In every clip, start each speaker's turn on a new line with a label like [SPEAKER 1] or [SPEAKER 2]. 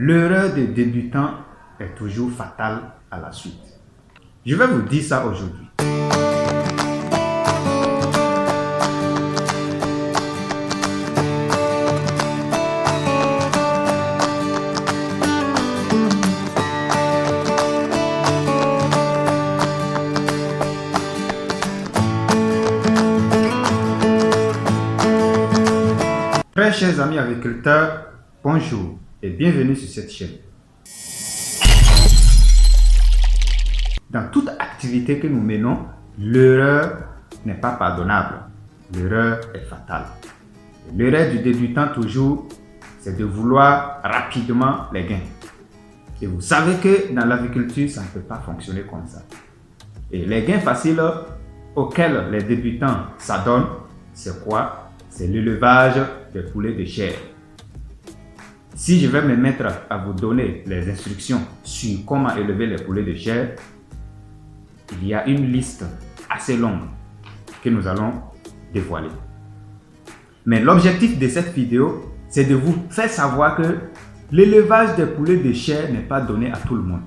[SPEAKER 1] L'erreur des débutants est toujours fatale à la suite. Je vais vous dire ça aujourd'hui. Très chers amis agriculteurs, bonjour et bienvenue sur cette chaîne. Dans toute activité que nous menons, l'erreur n'est pas pardonnable. L'erreur est fatale. L'erreur du débutant toujours, c'est de vouloir rapidement les gains. Et vous savez que dans l'agriculture, ça ne peut pas fonctionner comme ça. Et les gains faciles auxquels les débutants s'adonnent, c'est quoi? C'est l'élevage des poulets de chair. Si je vais me mettre à vous donner les instructions sur comment élever les poulets de chair, il y a une liste assez longue que nous allons dévoiler. Mais l'objectif de cette vidéo, c'est de vous faire savoir que l'élevage des poulets de chair n'est pas donné à tout le monde.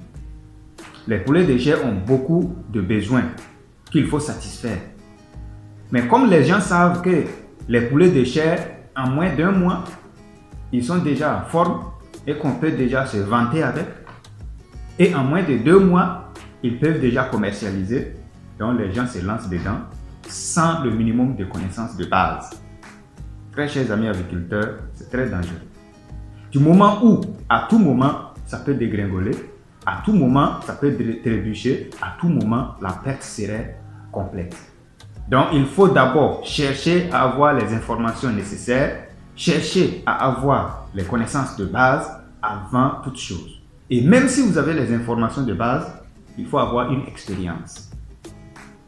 [SPEAKER 1] Les poulets de chair ont beaucoup de besoins qu'il faut satisfaire. Mais comme les gens savent que les poulets de chair, en moins d'1 mois, ils sont déjà en forme et qu'on peut déjà se vanter avec. Et en moins de 2 mois, ils peuvent déjà commercialiser. Donc les gens se lancent dedans sans le minimum de connaissances de base. Très chers amis agriculteurs, c'est très dangereux. Du moment où, à tout moment, ça peut dégringoler, à tout moment, ça peut trébucher, à tout moment, la perte serait complète. Donc, il faut d'abord chercher à avoir les informations nécessaires, chercher à avoir les connaissances de base avant toute chose. Et même si vous avez les informations de base, il faut avoir une expérience.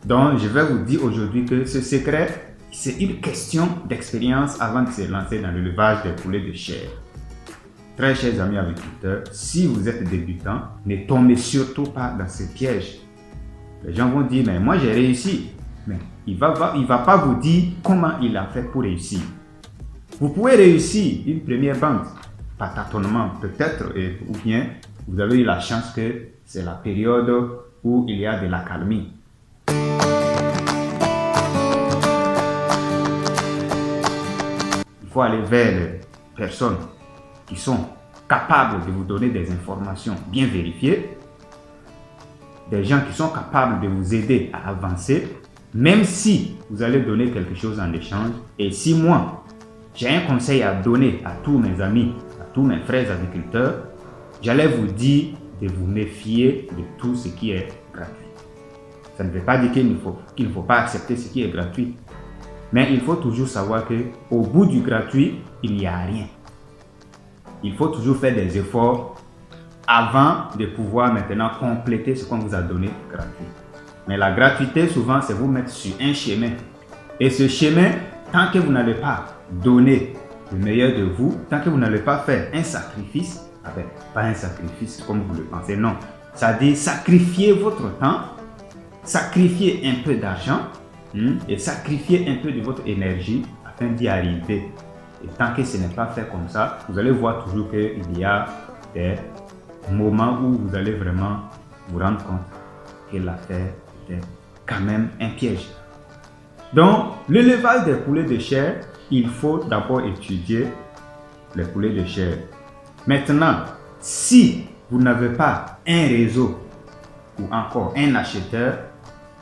[SPEAKER 1] Donc, je vais vous dire aujourd'hui que ce secret, c'est une question d'expérience avant de se lancer dans l'élevage des poulets de chair. Très chers amis agriculteurs, si vous êtes débutant, ne tombez surtout pas dans ce piège. Les gens vont dire, mais moi j'ai réussi. Mais il ne va pas vous dire comment il a fait pour réussir. Vous pouvez réussir une première vente par tâtonnement peut-être, ou bien vous avez eu la chance que c'est la période où il y a de l'accalmie. Il faut aller vers les personnes qui sont capables de vous donner des informations bien vérifiées, des gens qui sont capables de vous aider à avancer, même si vous allez donner quelque chose en échange. Et si moi, j'ai un conseil à donner à tous mes amis, à tous mes frères agriculteurs, j'allais vous dire de vous méfier de tout ce qui est gratuit. Ça ne veut pas dire qu'il ne faut pas accepter ce qui est gratuit. Mais il faut toujours savoir qu'au bout du gratuit, il n'y a rien. Il faut toujours faire des efforts avant de pouvoir maintenant compléter ce qu'on vous a donné gratuit. Mais la gratuité, souvent, c'est vous mettre sur un chemin. Et ce chemin, tant que vous n'allez pas donner le meilleur de vous, tant que vous n'allez pas faire un sacrifice, pas un sacrifice comme vous le pensez, non. Ça veut dire sacrifier votre temps, sacrifier un peu d'argent et sacrifier un peu de votre énergie afin d'y arriver. Et tant que ce n'est pas fait comme ça, vous allez voir toujours qu'il y a des moments où vous allez vraiment vous rendre compte que l'affaire est quand même un piège. Donc, l'élevage des poulets de chair, il faut d'abord étudier les poulets de chair. Maintenant, si vous n'avez pas un réseau ou encore un acheteur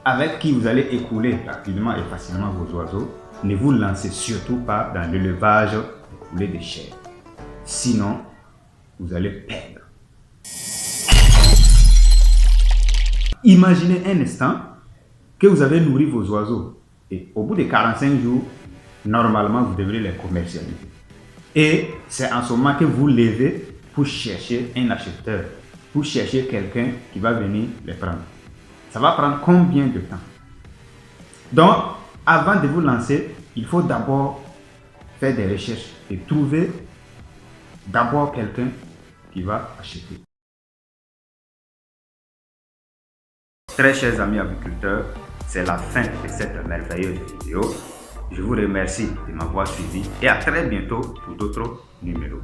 [SPEAKER 1] avec qui vous allez écouler rapidement et facilement vos oiseaux, ne vous lancez surtout pas dans l'élevage des poulets de chair. Sinon, vous allez perdre. Imaginez un instant que vous avez nourri vos oiseaux et au bout de 45 jours, normalement, vous devrez les commercialiser. Et c'est en ce moment que vous levez pour chercher un acheteur, pour chercher quelqu'un qui va venir les prendre. Ça va prendre combien de temps? Donc, avant de vous lancer, il faut d'abord faire des recherches et trouver d'abord quelqu'un qui va acheter. Très chers amis agriculteurs, c'est la fin de cette merveilleuse vidéo. Je vous remercie de m'avoir suivi et à très bientôt pour d'autres numéros.